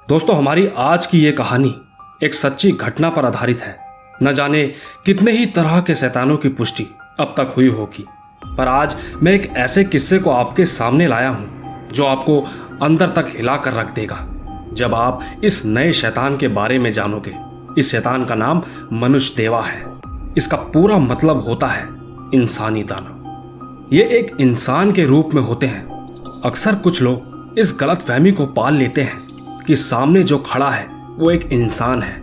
दोस्तों, हमारी आज की ये कहानी एक सच्ची घटना पर आधारित है। न जाने कितने ही तरह के शैतानों की पुष्टि अब तक हुई होगी, पर आज मैं एक ऐसे किस्से को आपके सामने लाया हूं जो आपको अंदर तक हिला कर रख देगा जब आप इस नए शैतान के बारे में जानोगे। इस शैतान का नाम मनुष्य देवा है। इसका पूरा मतलब होता है इंसानी दानव। ये एक इंसान के रूप में होते हैं। अक्सर कुछ लोग इस गलतफहमी को पाल लेते हैं कि सामने जो खड़ा है वो एक इंसान है,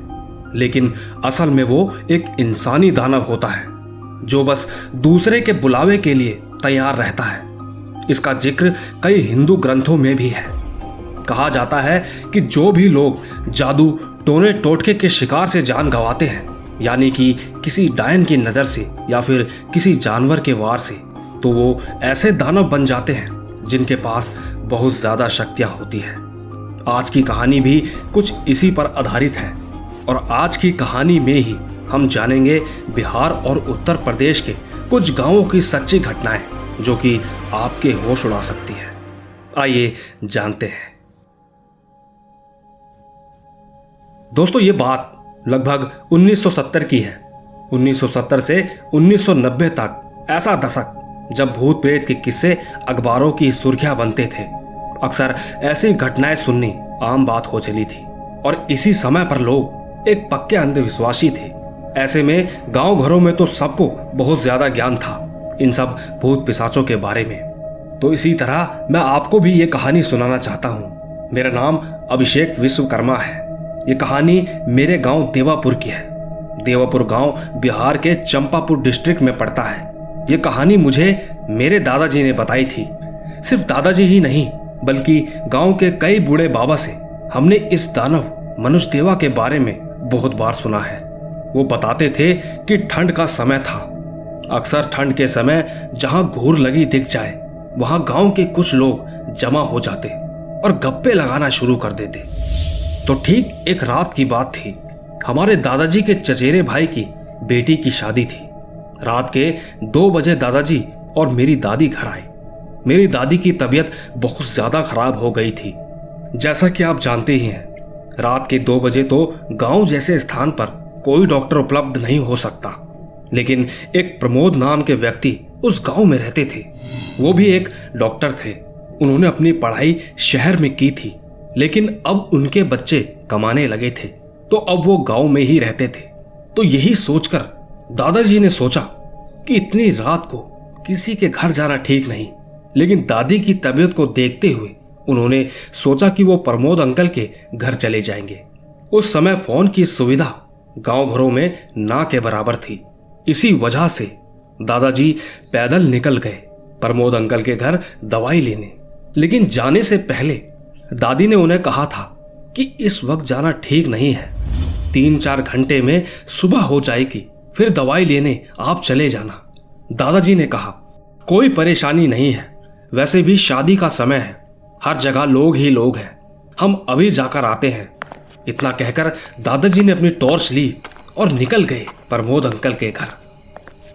लेकिन असल में वो एक इंसानी दानव होता है जो बस दूसरे के बुलावे के लिए तैयार रहता है। इसका जिक्र कई हिंदू ग्रंथों में भी है। कहा जाता है कि जो भी लोग जादू टोने टोटके के शिकार से जान गंवाते हैं, यानी कि किसी डायन की नज़र से या फिर किसी जानवर के वार से, तो वो ऐसे दानव बन जाते हैं जिनके पास बहुत ज़्यादा शक्तियाँ होती हैं। आज की कहानी भी कुछ इसी पर आधारित है और आज की कहानी में ही हम जानेंगे बिहार और उत्तर प्रदेश के कुछ गांवों की सच्ची घटनाएं जो कि आपके होश उड़ा सकती है। आइए जानते हैं। दोस्तों, ये बात लगभग 1970 की है। 1970 से 1990 तक ऐसा दशक जब भूत प्रेत के किस्से अखबारों की सुर्खियां बनते थे। अक्सर ऐसी घटनाएं सुननी आम बात हो चली थी और इसी समय पर लोग एक पक्के अंधविश्वासी थे। ऐसे में गांव घरों में तो सबको बहुत ज्यादा ज्ञान था इन सब भूत पिशाचों के बारे में। तो इसी तरह मैं आपको भी ये कहानी सुनाना चाहता हूँ। मेरा नाम अभिषेक विश्वकर्मा है। ये कहानी मेरे गांव देवापुर की है। देवापुर गांव बिहार के चंपापुर डिस्ट्रिक्ट में पड़ता है। ये कहानी मुझे मेरे दादाजी ने बताई थी। सिर्फ दादाजी ही नहीं, बल्कि गांव के कई बूढ़े बाबा से हमने इस दानव मनुष्य देवा के बारे में बहुत बार सुना है। वो बताते थे कि ठंड का समय था। अक्सर ठंड के समय जहां घूर लगी दिख जाए, वहां गांव के कुछ लोग जमा हो जाते और गप्पे लगाना शुरू कर देते। तो ठीक एक रात की बात थी। हमारे दादाजी के चचेरे भाई की बेटी की शादी थी। रात के 2 बजे दादाजी और मेरी दादी घर आए। मेरी दादी की तबीयत बहुत ज्यादा खराब हो गई थी। जैसा कि आप जानते ही हैं, रात के 2 बजे तो गांव जैसे स्थान पर कोई डॉक्टर उपलब्ध नहीं हो सकता। लेकिन एक प्रमोद नाम के व्यक्ति उस गांव में रहते थे। वो भी एक डॉक्टर थे। उन्होंने अपनी पढ़ाई शहर में की थी, लेकिन अब उनके बच्चे कमाने लगे थे, तो अब वो गांव में ही रहते थे। तो यही सोचकर दादाजी ने सोचा कि इतनी रात को किसी के घर जाना ठीक नहीं। लेकिन दादी की तबीयत को देखते हुए उन्होंने सोचा कि वो प्रमोद अंकल के घर चले जाएंगे। उस समय फोन की सुविधा गांव घरों में ना के बराबर थी। इसी वजह से दादाजी पैदल निकल गए प्रमोद अंकल के घर दवाई लेने। लेकिन जाने से पहले दादी ने उन्हें कहा था कि इस वक्त जाना ठीक नहीं है। 3-4 घंटे में सुबह हो जाएगी, फिर दवाई लेने आप चले जाना। दादाजी ने कहा, कोई परेशानी नहीं है, वैसे भी शादी का समय है, हर जगह लोग ही लोग हैं, हम अभी जाकर आते हैं। इतना कहकर दादाजी ने अपनी टॉर्च ली और निकल गए प्रमोद अंकल के घर।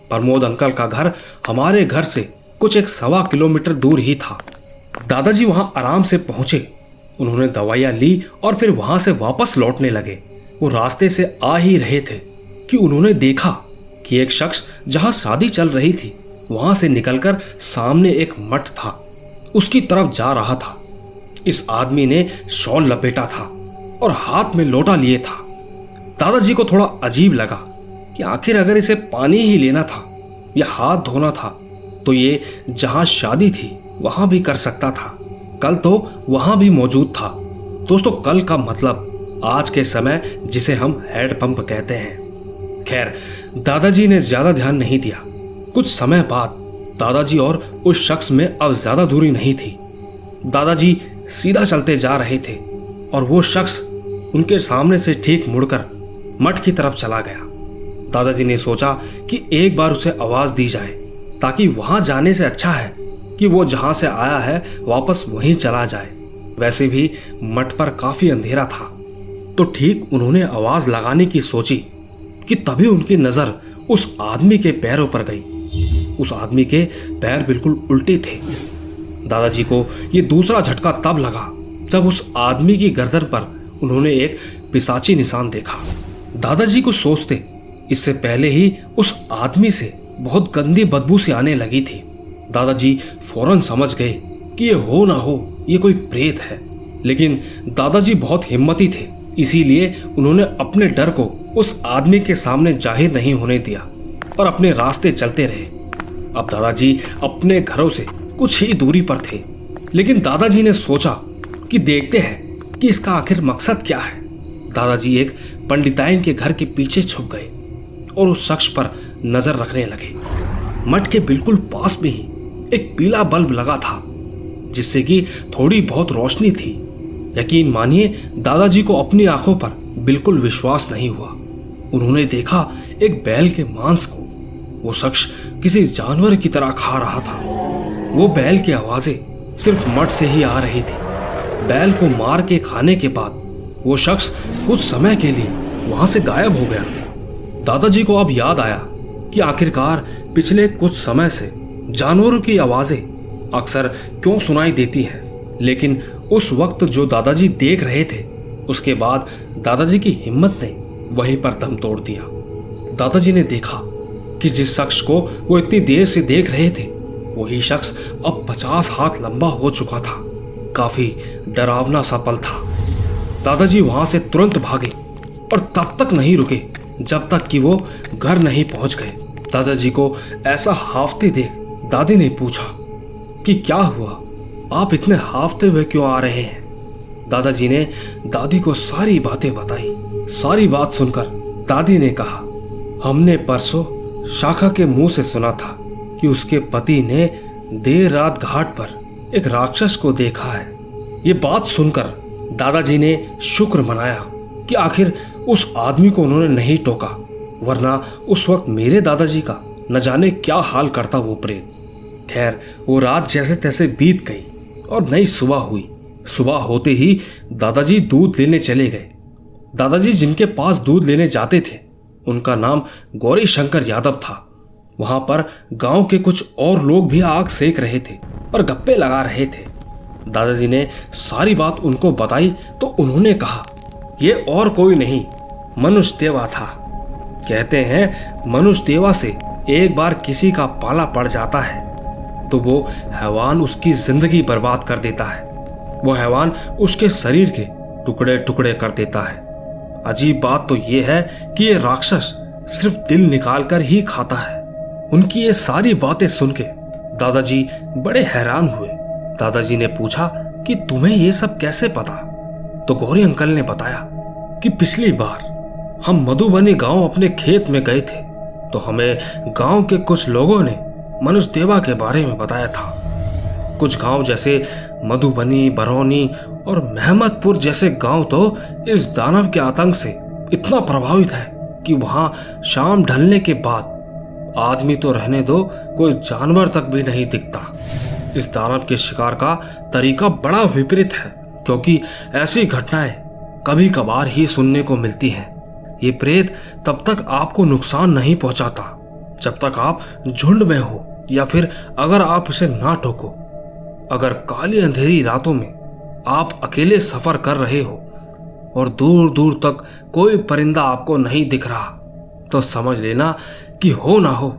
प्रमोद अंकल का घर हमारे घर से कुछ 1.25 किलोमीटर दूर ही था। दादाजी वहां आराम से पहुंचे। उन्होंने दवाइयां ली और फिर वहां से वापस लौटने लगे। वो रास्ते से आ ही रहे थे कि उन्होंने देखा कि एक शख्स जहां शादी चल रही थी वहां से निकलकर सामने एक मठ था, उसकी तरफ जा रहा था। इस आदमी ने शॉल लपेटा था और हाथ में लोटा लिए था। दादाजी को थोड़ा अजीब लगा कि आखिर अगर इसे पानी ही लेना था या हाथ धोना था तो ये जहां शादी थी वहां भी कर सकता था। कल तो वहां भी मौजूद था। दोस्तों, कल का मतलब आज के समय जिसे हम हैंडपंप कहते हैं। खैर, दादाजी ने ज्यादा ध्यान नहीं दिया। कुछ समय बाद दादाजी और उस शख्स में अब ज्यादा दूरी नहीं थी। दादाजी सीधा चलते जा रहे थे और वो शख्स उनके सामने से ठीक मुड़कर मठ की तरफ चला गया। दादाजी ने सोचा कि एक बार उसे आवाज दी जाए, ताकि वहां जाने से अच्छा है कि वो जहां से आया है वापस वहीं चला जाए। वैसे भी मठ पर काफी अंधेरा था। तो ठीक उन्होंने आवाज लगाने की सोची कि तभी उनकी नजर उस आदमी के पैरों पर गई। उस आदमी के पैर बिल्कुल उल्टे थे। दादाजी को ये दूसरा झटका तब लगा जब उस आदमी की गर्दन पर उन्होंने एक पिशाची निशान देखा। दादाजी को सोचते इससे पहले ही उस आदमी से बहुत गंदी बदबू सी आने लगी थी। दादाजी फौरन समझ गए कि ये हो ना हो ये कोई प्रेत है, लेकिन दादाजी बहुत हिम्मती थे, इसीलिए उन्होंने अपने डर को उस आदमी के सामने जाहिर नहीं होने दिया और अपने रास्ते चलते रहे। अब दादाजी अपने घरों से कुछ ही दूरी पर थे, लेकिन दादाजी ने सोचा कि देखते हैं कि इसका आखिर मकसद क्या है। दादाजी एक पंडिताइन के घर के पीछे छुप गए और उस शख्स पर नजर रखने लगे। मठ के बिल्कुल पास में ही एक पीला बल्ब लगा था, जिससे कि थोड़ी बहुत रोशनी थी। यकीन मानिए, दादाजी को अपनी आंखों पर बिल्कुल विश्वास नहीं हुआ। उन्होंने देखा एक बैल के मांस को वो शख्स किसी जानवर की तरह खा रहा था। वो बैल की आवाजें सिर्फ मठ से ही आ रही थी। बैल को मार के खाने के बाद वो शख्स कुछ समय के लिए वहां से गायब हो गया। दादाजी को अब याद आया कि आखिरकार पिछले कुछ समय से जानवरों की आवाजें अक्सर क्यों सुनाई देती हैं, लेकिन उस वक्त जो दादाजी देख रहे थे उसके बाद दादाजी की हिम्मत ने वहीं पर दम तोड़ दिया। दादाजी ने देखा कि जिस शख्स को वो इतनी देर से देख रहे थे वही शख्स अब 50 हाथ लंबा हो चुका था। काफी डरावना सा पल था। दादाजी वहां से तुरंत भागे और तब तक नहीं रुके जब तक कि वो घर नहीं पहुंच गए। दादाजी को ऐसा हाफते देख दादी ने पूछा कि क्या हुआ, आप इतने हाफते हुए क्यों आ रहे हैं। दादाजी ने दादी को सारी बातें बताई। सारी बात सुनकर दादी ने कहा, हमने परसों शाखा के मुंह से सुना था कि उसके पति ने देर रात घाट पर एक राक्षस को देखा है। ये बात सुनकर दादाजी ने शुक्र मनाया कि आखिर उस आदमी को उन्होंने नहीं टोका, वरना उस वक्त मेरे दादाजी का न जाने क्या हाल करता वो प्रेत। खैर, वो रात जैसे तैसे बीत गई और नई सुबह हुई। सुबह होते ही दादाजी दूध लेने चले गए। दादाजी जिनके पास दूध लेने जाते थे उनका नाम गौरी शंकर यादव था। वहां पर गांव के कुछ और लोग भी आग सेक रहे थे और गप्पे लगा रहे थे। दादाजी ने सारी बात उनको बताई तो उन्होंने कहा, ये और कोई नहीं मनुष्य देवा था। कहते हैं मनुष्य देवा से एक बार किसी का पाला पड़ जाता है तो वो हैवान उसकी जिंदगी बर्बाद कर देता है। वो हैवान उसके शरीर के टुकड़े टुकड़े कर देता है। अजीब बात तो ये है कि ये राक्षस सिर्फ दिल निकाल कर ही खाता है। उनकी ये सारी बातें सुन के दादाजी बड़े हैरान हुए। दादाजी ने पूछा कि तुम्हें ये सब कैसे पता। तो गौरी अंकल ने बताया कि पिछली बार हम मधुबनी गांव अपने खेत में गए थे तो हमें गांव के कुछ लोगों ने मनुष्य देवा के बारे में बताया था। कुछ गांव जैसे मधुबनी, बरौनी और महमदपुर जैसे गांव तो इस दानव के आतंक से इतना प्रभावित है कि वहां शाम ढलने के बाद आदमी तो रहने दो, कोई जानवर तक भी नहीं दिखता। इस दानव के शिकार का तरीका बड़ा विपरीत है, क्योंकि ऐसी घटनाएं कभी कभार ही सुनने को मिलती हैं। ये प्रेत तब तक आपको नुकसान नहीं पहुंचाता जब तक आप झुंड में हो या फिर अगर आप इसे ना टोको। अगर काली अंधेरी रातों में आप अकेले सफर कर रहे हो और दूर दूर तक कोई परिंदा आपको नहीं दिख रहा तो समझ लेना कि हो ना हो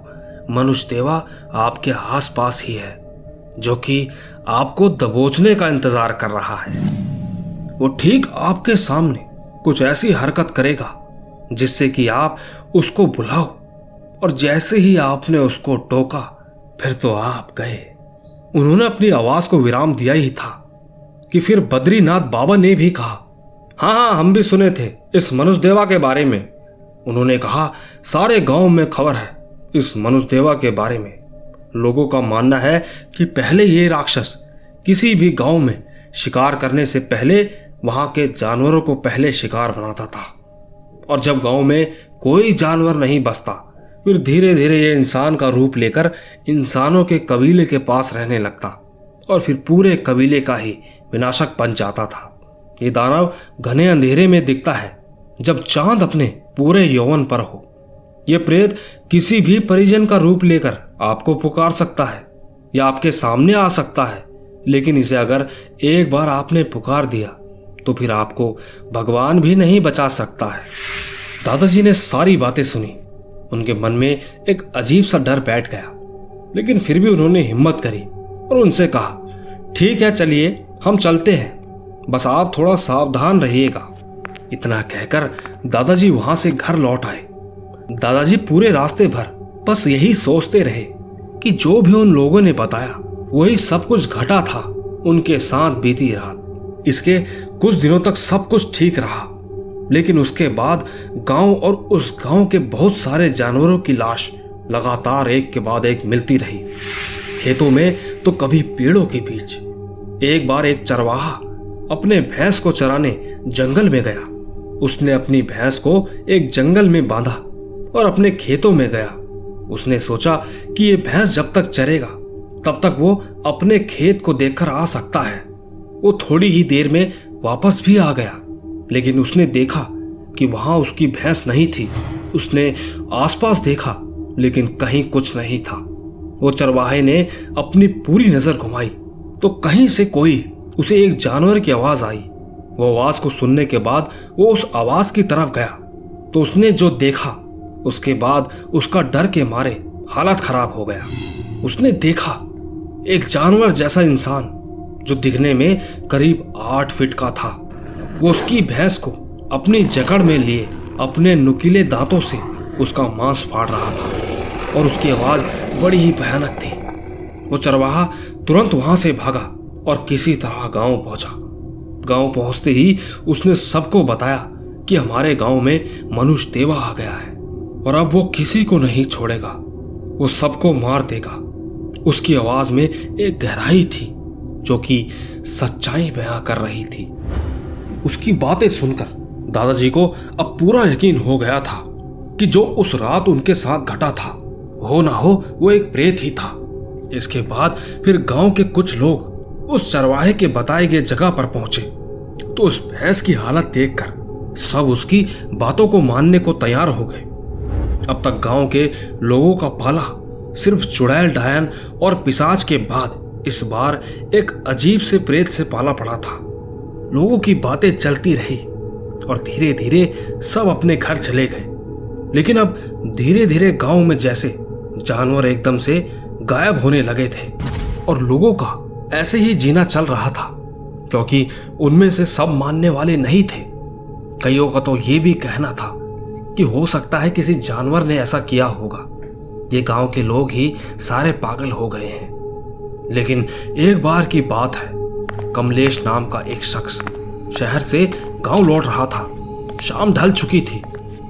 मनुष्य देवा आपके आसपास ही है, जो कि आपको दबोचने का इंतजार कर रहा है। वो ठीक आपके सामने कुछ ऐसी हरकत करेगा जिससे कि आप उसको बुलाओ, और जैसे ही आपने उसको टोका फिर तो आप गए। उन्होंने अपनी आवाज को विराम दिया ही था कि फिर बद्रीनाथ बाबा ने भी कहा, हाँ, हम भी सुने थे इस मनुष्य देवा के बारे में। उन्होंने कहा, सारे गांव में खबर है इस मनुष्य देवा के बारे में। लोगों का मानना है कि पहले ये राक्षस किसी भी गांव में शिकार करने से पहले वहां के जानवरों को पहले शिकार बनाता था, और जब गांव में कोई जानवर नहीं बचता फिर धीरे धीरे ये इंसान का रूप लेकर इंसानों के कबीले के पास रहने लगता और फिर पूरे कबीले का ही विनाशक बन जाता था। ये दानव घने अंधेरे में दिखता है जब चांद अपने पूरे यौवन पर हो। ये प्रेत किसी भी परिजन का रूप लेकर आपको पुकार सकता है या आपके सामने आ सकता है, लेकिन इसे अगर एक बार आपने पुकार दिया तो फिर आपको भगवान भी नहीं बचा सकता है। दादाजी ने सारी बातें सुनी। उनके मन में एक अजीब सा डर बैठ गया, लेकिन फिर भी उन्होंने हिम्मत करी और उनसे कहा, ठीक है चलिए हम चलते हैं, बस आप थोड़ा सावधान रहिएगा। इतना कहकर दादाजी वहां से घर लौट आए। दादाजी पूरे रास्ते भर बस यही सोचते रहे कि जो भी उन लोगों ने बताया वही सब कुछ घटा था उनके साथ बीती रात। इसके कुछ दिनों तक सब कुछ ठीक रहा, लेकिन उसके बाद गांव और उस गांव के बहुत सारे जानवरों की लाश लगातार एक के बाद एक मिलती रही। खेतों में तो कभी पेड़ों के बीच। एक बार एक चरवाहा अपने भैंस को चराने जंगल में गया। उसने अपनी भैंस को एक जंगल में बांधा और अपने खेतों में गया। उसने सोचा कि ये भैंस जब तक चरेगा तब तक वो अपने खेत को देखकर आ सकता है। वो थोड़ी ही देर में वापस भी आ गया, लेकिन उसने देखा कि वहां उसकी भैंस नहीं थी। उसने आसपास देखा, लेकिन कहीं कुछ नहीं था। वो चरवाहे ने अपनी पूरी नजर घुमाई तो कहीं से कोई उसे एक जानवर की आवाज आई। वो आवाज को सुनने के बाद वो उस आवाज की तरफ गया तो उसने जो देखा उसके बाद उसका डर के मारे हालत खराब हो गया। उसने देखा एक जानवर जैसा इंसान जो दिखने में करीब 8 फीट का था। वो उसकी भैंस को अपनी जकड़ में लिए अपने नुकीले दांतों से उसका मांस फाड़ रहा था और उसकी आवाज बड़ी ही भयानक थी। वो चरवाहा तुरंत वहां से भागा और किसी तरह गांव पहुंचा। गांव पहुंचते ही उसने सबको बताया कि हमारे गांव में मनुष्य देवा आ गया है और अब वो किसी को नहीं छोड़ेगा, वो सबको मार देगा। उसकी आवाज में एक गहराई थी जो कि सच्चाई बयां कर रही थी। उसकी बातें सुनकर दादाजी को अब पूरा यकीन हो गया था कि जो उस रात उनके साथ घटा था हो ना हो वो एक प्रेत ही था। इसके बाद फिर गांव के कुछ लोग उस चरवाहे के बताए गए जगह पर पहुंचे तो उस भैंस की हालत देखकर सब उसकी बातों को मानने को तैयार हो गए। अब तक गांव के लोगों का पाला सिर्फ चुड़ैल डायन और पिशाच के बाद इस बार एक अजीब से प्रेत से पाला पड़ा था। लोगों की बातें चलती रही और धीरे धीरे सब अपने घर चले गए। लेकिन अब धीरे धीरे गांव में जैसे जानवर एकदम से गायब होने लगे थे और लोगों का ऐसे ही जीना चल रहा था, क्योंकि उनमें से सब मानने वाले नहीं थे। कईयों का तो ये भी कहना था कि हो सकता है किसी जानवर ने ऐसा किया होगा, ये गांव के लोग ही सारे पागल हो गए हैं। लेकिन एक बार की बात है, कमलेश नाम का एक शख्स शहर से गांव लौट रहा था। शाम ढल चुकी थी,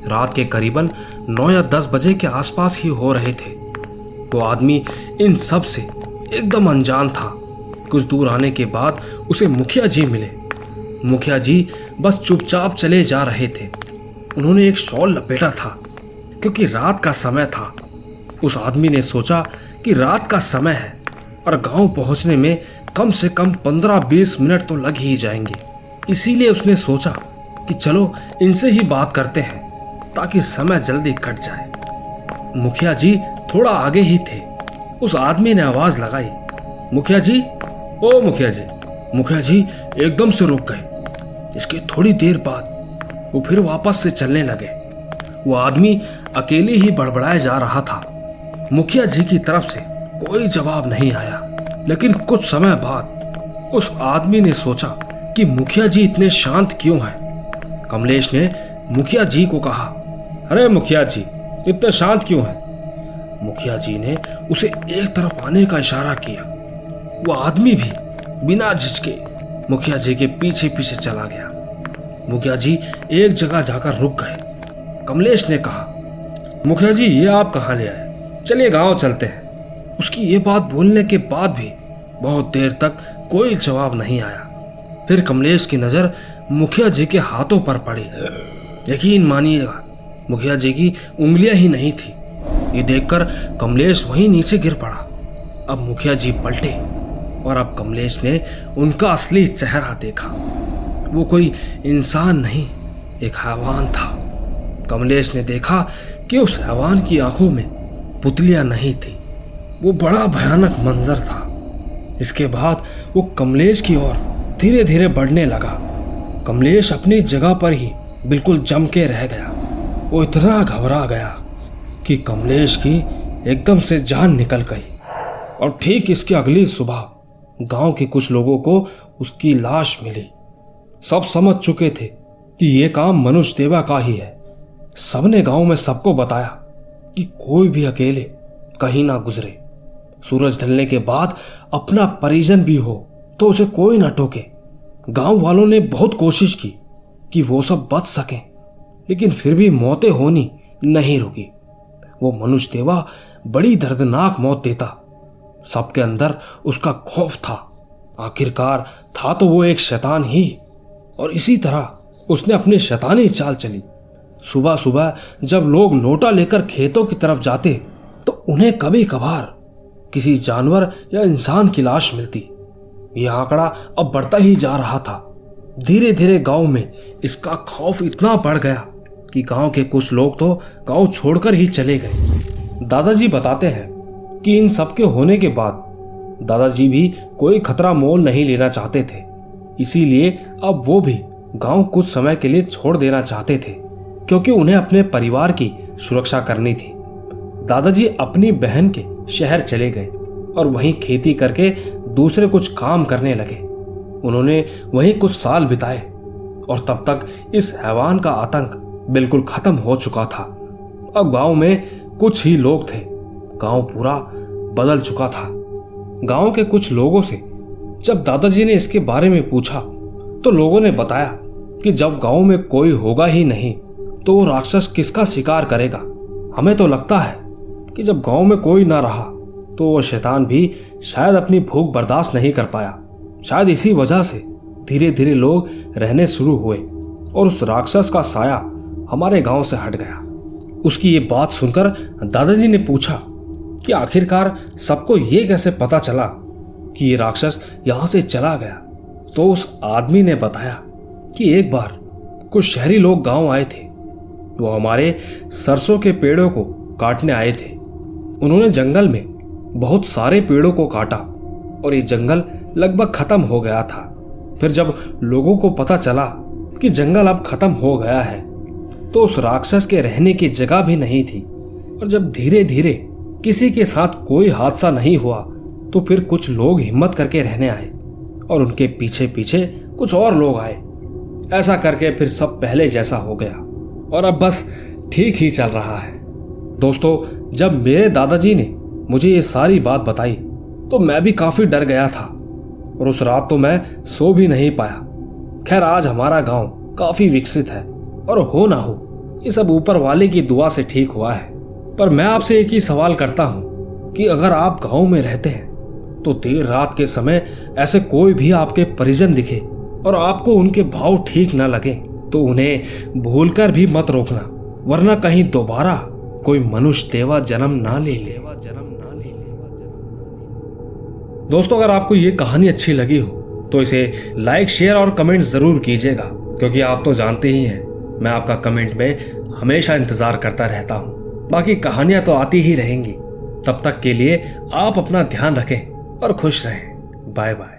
रात के करीबन 9 या 10 बजे के आसपास ही हो रहे थे। वो आदमी इन सब से एकदम अनजान था। कुछ दूर आने के बाद उसे मुखिया जी मिले। मुखिया जी बस चुपचाप चले जा रहे थे। उन्होंने एक शॉल लपेटा था क्योंकि रात का समय था। उस आदमी ने सोचा कि रात का समय है और गांव पहुंचने में कम से कम 15-20 मिनट तो लग ही जाएंगे। इसीलिए उसने सोचा कि चलो इनसे ही बात करते हैं ताकि समय जल्दी कट जाए। मुखिया जी थोड़ा आगे ही थे। उस आदमी ने आवाज लगाई, मुखिया जी, ओ मुखिया जी। मुखिया जी एकदम से रुक गए। इसके थोड़ी देर बाद वो फिर वापस से चलने लगे। वो आदमी अकेले ही बड़बड़ाए जा रहा था। मुखिया जी की तरफ से कोई जवाब नहीं आया। लेकिन कुछ समय बाद उस आदमी ने सोचा कि मुखिया जी इतने शांत क्यों हैं। कमलेश ने मुखिया जी को कहा, अरे मुखिया जी इतने शांत क्यों हैं। मुखिया जी ने उसे एक तरफ आने का इशारा किया। वो आदमी भी बिना झिझके मुखिया जी के पीछे पीछे चला गया। मुखिया जी एक जगह जाकर रुक गए। कमलेश ने कहा, मुखिया जी ये आप कहाँ ले आए, चलिए गांव चलते हैं। उसकी ये बात बोलने के बाद भी बहुत देर तक कोई जवाब नहीं आया। फिर कमलेश की नजर मुखिया जी के हाथों पर पड़ी। यकीन मानिएगा मुखिया जी की उंगलियां ही नहीं थी। ये देखकर कमलेश वहीं नीचे गिर पड़ा। अब मुखिया जी पलटे और अब कमलेश ने उनका असली चेहरा देखा। वो कोई इंसान नहीं, एक हैवान था। कमलेश ने देखा कि उस हैवान की आंखों में पुतलियां नहीं थी। वो बड़ा भयानक मंजर था। इसके बाद वो कमलेश की ओर धीरे धीरे बढ़ने लगा। कमलेश अपनी जगह पर ही बिल्कुल जम के रह गया। वो इतना घबरा गया कि कमलेश की एकदम से जान निकल गई। और ठीक इसके अगली सुबह गांव के कुछ लोगों को उसकी लाश मिली। सब समझ चुके थे कि यह काम मनुष्य देवा का ही है। सबने गांव में सबको बताया कि कोई भी अकेले कहीं ना गुजरे। सूरज ढलने के बाद अपना परिजन भी हो तो उसे कोई ना टोके। गांव वालों ने बहुत कोशिश की कि वो सब बच सकें, लेकिन फिर भी मौतें होनी नहीं रुकी। वो मनुष्य देवा बड़ी दर्दनाक मौत देता। सबके अंदर उसका खौफ था। आखिरकार था तो वो एक शैतान ही, और इसी तरह उसने अपनी शैतानी चाल चली। सुबह सुबह जब लोग लोटा लेकर खेतों की तरफ जाते तो उन्हें कभी कभार किसी जानवर या इंसान की लाश मिलती। यह आंकड़ा अब बढ़ता ही जा रहा था। धीरे धीरे गांव में इसका खौफ इतना बढ़ गया कि गांव के कुछ लोग तो गांव छोड़कर ही चले गए। दादाजी बताते हैं कि इन सब के होने के बाद दादाजी भी कोई खतरा मोल नहीं लेना चाहते थे, इसीलिए अब वो भी गांव कुछ समय के लिए छोड़ देना चाहते थे, क्योंकि उन्हें अपने परिवार की सुरक्षा करनी थी। दादाजी अपनी बहन के शहर चले गए और वहीं खेती करके दूसरे कुछ काम करने लगे। उन्होंने वहीं कुछ साल बिताए और तब तक इस हैवान का आतंक बिल्कुल खत्म हो चुका था। अब गांव में कुछ ही लोग थे, गांव पूरा बदल चुका था। गांव के कुछ लोगों से जब दादाजी ने इसके बारे में पूछा तो लोगों ने बताया कि जब गांव में कोई होगा ही नहीं तो वो राक्षस किसका शिकार करेगा। हमें तो लगता है कि जब गांव में कोई ना रहा तो वो शैतान भी शायद अपनी भूख बर्दाश्त नहीं कर पाया। शायद इसी वजह से धीरे धीरे लोग रहने शुरू हुए और उस राक्षस का साया हमारे गांव से हट गया। उसकी ये बात सुनकर दादाजी ने पूछा कि आखिरकार सबको ये कैसे पता चला कि ये राक्षस यहां से चला गया। तो उस आदमी ने बताया कि एक बार कुछ शहरी लोग गांव आए थे। वो हमारे सरसों के पेड़ों को काटने आए थे। उन्होंने जंगल में बहुत सारे पेड़ों को काटा और ये जंगल लगभग खत्म हो गया था। फिर जब लोगों को पता चला कि जंगल अब खत्म हो गया है तो उस राक्षस के रहने की जगह भी नहीं थी। और जब धीरे धीरे किसी के साथ कोई हादसा नहीं हुआ तो फिर कुछ लोग हिम्मत करके रहने आए और उनके पीछे पीछे कुछ और लोग आए। ऐसा करके फिर सब पहले जैसा हो गया और अब बस ठीक ही चल रहा है। दोस्तों, जब मेरे दादाजी ने मुझे ये सारी बात बताई तो मैं भी काफी डर गया था और उस रात तो मैं सो भी नहीं पाया। खैर, आज हमारा गांव काफी विकसित है और हो ना हो ये सब ऊपर वाले की दुआ से ठीक हुआ है। पर मैं आपसे एक ही सवाल करता हूं कि अगर आप गांव में रहते हैं तो देर रात के समय ऐसे कोई भी आपके परिजन दिखे और आपको उनके भाव ठीक ना लगे तो उन्हें भूलकर भी मत रोकना, वरना कहीं दोबारा कोई मनुष्य देवा जन्म ना ले। दोस्तों, अगर आपको ये कहानी अच्छी लगी हो तो इसे लाइक, शेयर और कमेंट जरूर कीजिएगा, क्योंकि आप तो जानते ही हैं मैं आपका कमेंट में हमेशा इंतजार करता रहता हूं। बाकी कहानियां तो आती ही रहेंगी। तब तक के लिए आप अपना ध्यान रखें और खुश रहें। Bye bye.